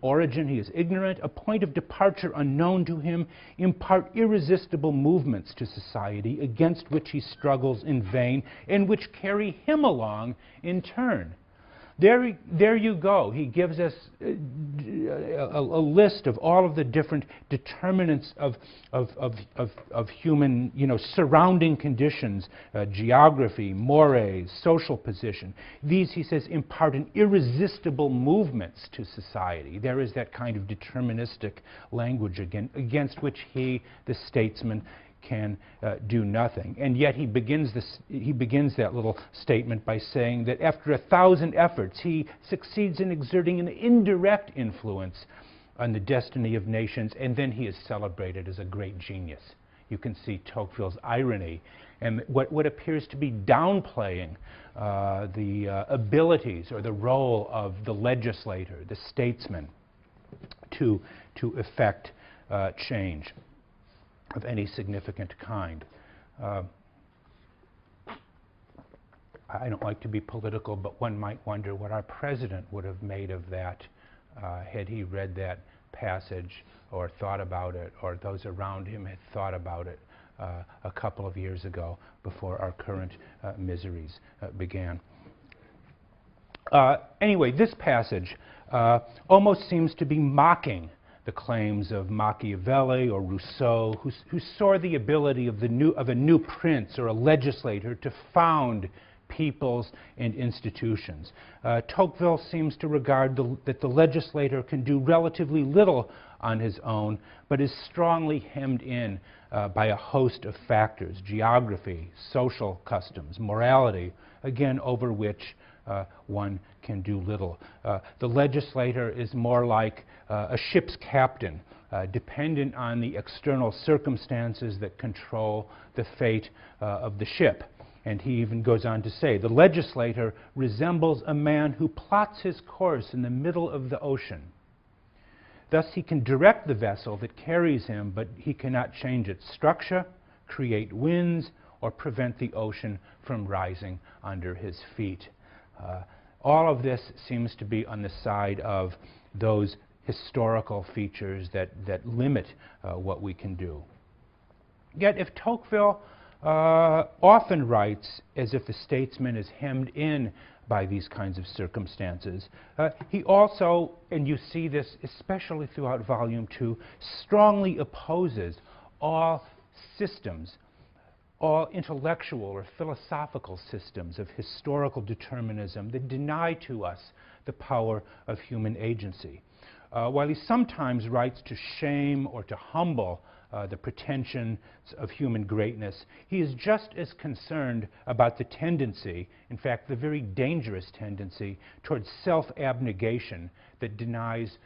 origin he is ignorant, a point of departure unknown to him, impart irresistible movements to society against which he struggles in vain and which carry him along in turn. There you go. He gives us a list of all of the different determinants of human, surrounding conditions, geography, mores, social position. These, he says, impart an irresistible movements to society. There is that kind of deterministic language against which he, the statesman, can do nothing. And yet he begins that little statement by saying that after 1,000 efforts, he succeeds in exerting an indirect influence on the destiny of nations, and then he is celebrated as a great genius. You can see Tocqueville's irony and what appears to be downplaying the abilities or the role of the legislator, the statesman, to effect change of any significant kind. I don't like to be political, but one might wonder what our president would have made of that had he read that passage or thought about it, or those around him had thought about it a couple of years ago before our current miseries began. Anyway, this passage almost seems to be mocking the claims of Machiavelli or Rousseau, who saw the ability of a new prince or a legislator to found peoples and institutions. Tocqueville seems to regard that the legislator can do relatively little on his own, but is strongly hemmed in by a host of factors: geography, social customs, morality, again, over which one can do little. The legislator is more like a ship's captain, dependent on the external circumstances that control the fate of the ship. And he even goes on to say, the legislator resembles a man who plots his course in the middle of the ocean. Thus he can direct the vessel that carries him, but he cannot change its structure, create winds, or prevent the ocean from rising under his feet. All of this seems to be on the side of those historical features that limit what we can do. Yet if Tocqueville often writes as if the statesman is hemmed in by these kinds of circumstances, he also, and you see this especially throughout Volume 2, strongly opposes all systems, all intellectual or philosophical systems of historical determinism that deny to us the power of human agency. While he sometimes writes to shame or to humble the pretensions of human greatness, he is just as concerned about the tendency, in fact, the very dangerous tendency, towards self-abnegation that denies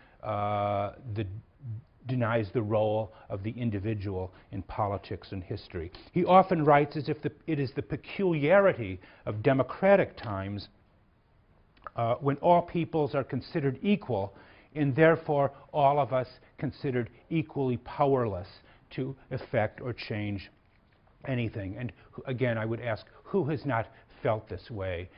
the role of the individual in politics and history. He often writes as if it is the peculiarity of democratic times when all peoples are considered equal, and therefore all of us considered equally powerless to effect or change anything. And again, I would ask, who has not felt this way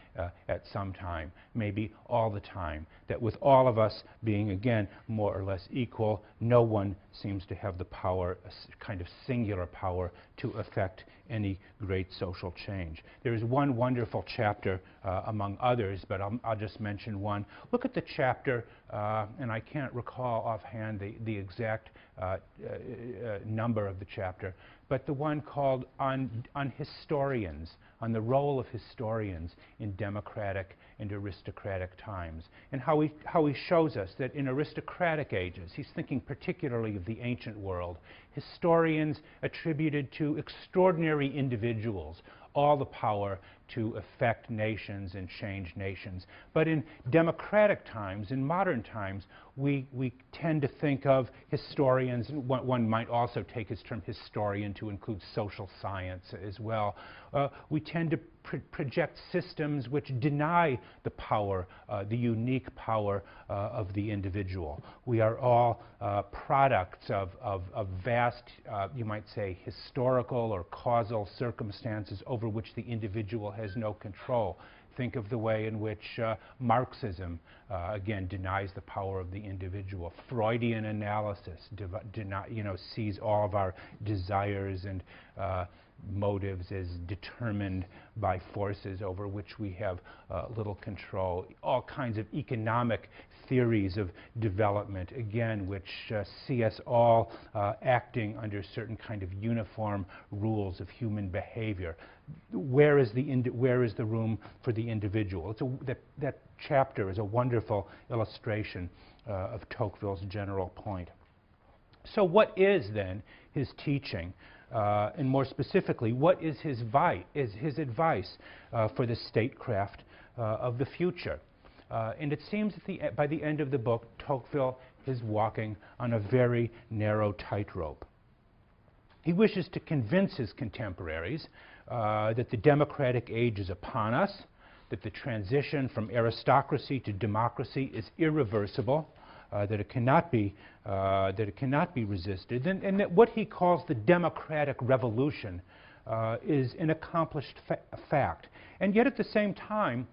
at some time, maybe all the time, that with all of us being, again, more or less equal, no one seems to have the power, a kind of singular power, to effect any great social change. There is one wonderful chapter among others, but I'll just mention one. Look at the chapter, and I can't recall offhand the exact number of the chapter, but the one called on historians, on the role of historians in democratic and aristocratic times, and how he shows us that in aristocratic ages, he's thinking particularly of the ancient world, historians attributed to extraordinary individuals all the power to affect nations and change nations. But in democratic times, in modern times, we tend to think of historians, and one might also take his term historian to include social science as well. We tend to project systems which deny the power, the unique power of the individual. We are all products of vast, you might say, historical or causal circumstances over which the individual has no control. Think of the way in which Marxism, again, denies the power of the individual. Freudian analysis sees all of our desires and motives as determined by forces over which we have little control. All kinds of economic theories of development, again, which see us all acting under certain kind of uniform rules of human behavior. Where is the room for the individual? That chapter is a wonderful illustration of Tocqueville's general point. So what is then his teaching? And more specifically, what is his advice for the statecraft of the future? And it seems that by the end of the book, Tocqueville is walking on a very narrow tightrope. He wishes to convince his contemporaries that the democratic age is upon us, that the transition from aristocracy to democracy is irreversible, that it cannot be resisted, and that what he calls the democratic revolution is an accomplished fact. And yet at the same time,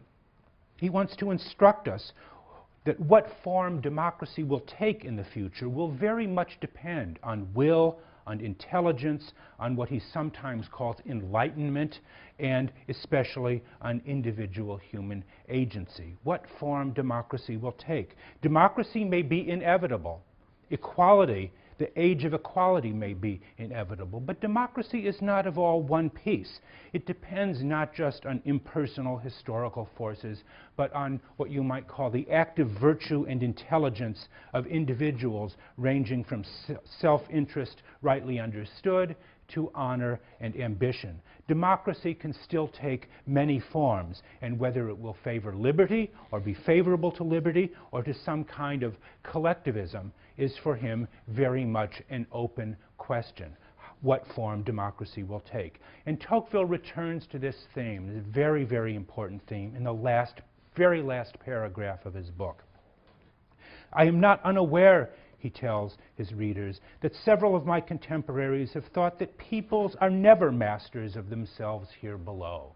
he wants to instruct us that what form democracy will take in the future will very much depend on will, on intelligence, on what he sometimes calls enlightenment, and especially on individual human agency. What form democracy will take. Democracy may be inevitable. Equality, the age of equality may be inevitable, but democracy is not of all one piece. It depends not just on impersonal historical forces, but on what you might call the active virtue and intelligence of individuals, ranging from self-interest rightly understood to honor and ambition. Democracy can still take many forms, and whether it will favor liberty or be favorable to liberty or to some kind of collectivism is for him very much an open question. What form democracy will take. And Tocqueville returns to this theme, this very, very important theme, in the very last paragraph of his book. I am not unaware, he tells his readers, that several of my contemporaries have thought that peoples are never masters of themselves here below.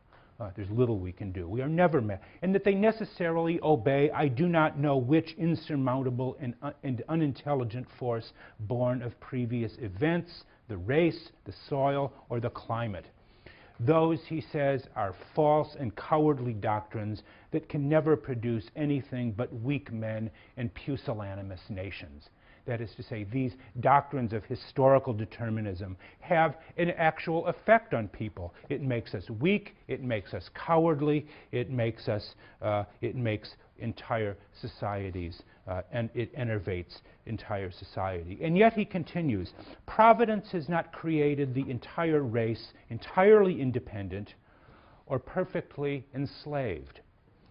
There's little we can do. We are never and that they necessarily obey, I do not know which insurmountable and unintelligent force born of previous events, the race, the soil, or the climate. Those, he says, are false and cowardly doctrines that can never produce anything but weak men and pusillanimous nations. That is to say, these doctrines of historical determinism have an actual effect on people. It makes us weak, it makes us cowardly, it makes entire societies, and it enervates entire society. And yet he continues, Providence has not created the entire race entirely independent or perfectly enslaved.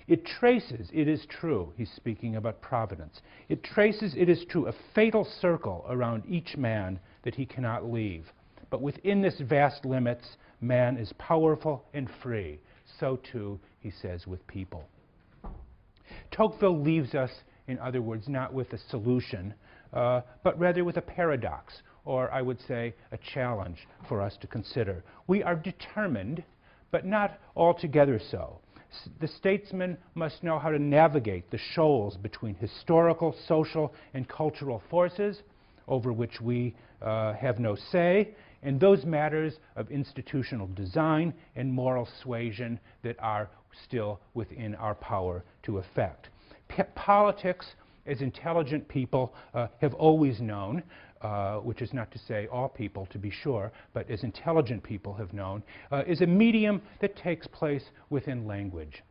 It traces, it is true, he's speaking about Providence, it traces, it is true, a fatal circle around each man that he cannot leave. But within this vast limits, man is powerful and free. So too, he says, with people. Tocqueville leaves us, in other words, not with a solution, but rather with a paradox, or I would say a challenge for us to consider. We are determined, but not altogether so. The statesman must know how to navigate the shoals between historical, social, and cultural forces over which we have no say, and those matters of institutional design and moral suasion that are still within our power to effect. Politics, as intelligent people have always known, which is not to say all people, to be sure, but as intelligent people have known, is a medium that takes place within language.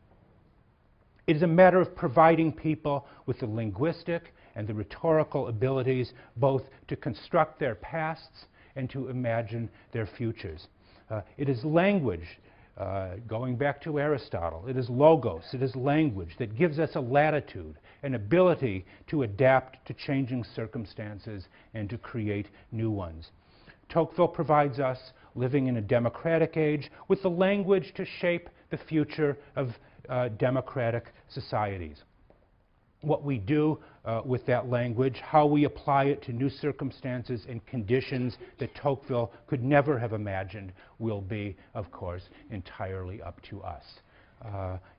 It is a matter of providing people with the linguistic and the rhetorical abilities both to construct their pasts and to imagine their futures. It is language, going back to Aristotle, it is logos, it is language that gives us a latitude, an ability to adapt to changing circumstances and to create new ones. Tocqueville provides us, living in a democratic age, with the language to shape the future of democratic societies. What we do with that language, how we apply it to new circumstances and conditions that Tocqueville could never have imagined, will be, of course, entirely up to us.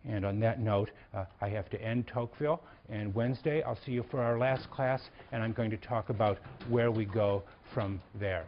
And on that note, I have to end Tocqueville. And Wednesday, I'll see you for our last class, and I'm going to talk about where we go from there.